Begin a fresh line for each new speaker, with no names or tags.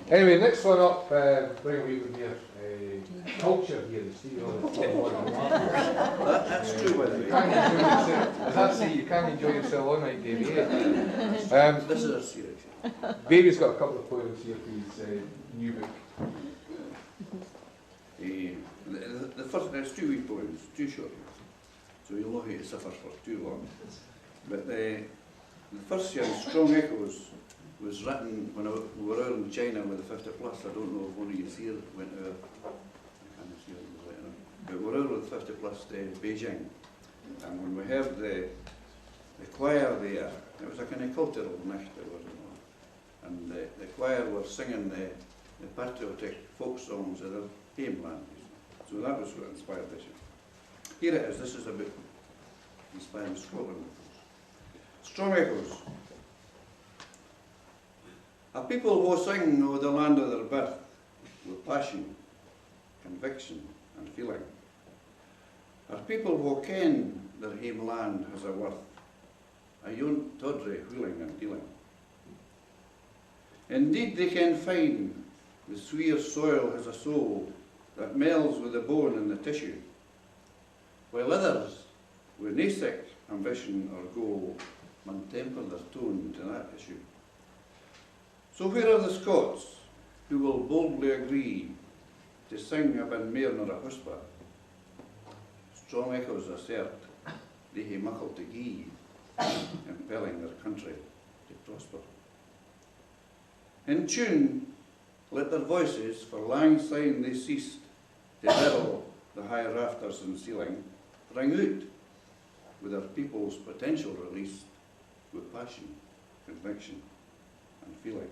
Anyway, next one up, bring a wee bit here. Culture here, Steve.
That's true, by the way.
As I say, you can't enjoy yourself all night, Davie.
This is a series.
Davie's got a couple of poems here for his new book.
The first, there's two wee poems, two short ones, so you'll not have to suffer for too long. But the first year, Strong Echoes, was written when we were out in China with the 50 plus. I don't know if one of you here went out. I can't see what it was later on. But we were out with 50 plus to Beijing, and when we heard the choir there, it was a kind of cultural night, and the choir were singing the patriotic folk songs of their homeland. So that was what inspired this. Here it is. This is a book inspiring Scotland. Strong Echoes. A people who sing of the land of their birth with passion, conviction and feeling. Are people who ken their homeland has a worth, ayont, tawdry, wheeling and dealing. Indeed they can find the sweir soil has a soul that mells with the bone and the tissue, while others, with nae sick ambition or goal, man temper their tone to that issue. So where are the Scots who will boldly agree to sing abuin mair nor a whisper? Strong echoes assert they hae muckle to gie, impelling their country to prosper. In tune, let their voices, for lang syne they ceased to herald the high rafters and ceiling, ring out with their people's potential released with passion, conviction and feeling.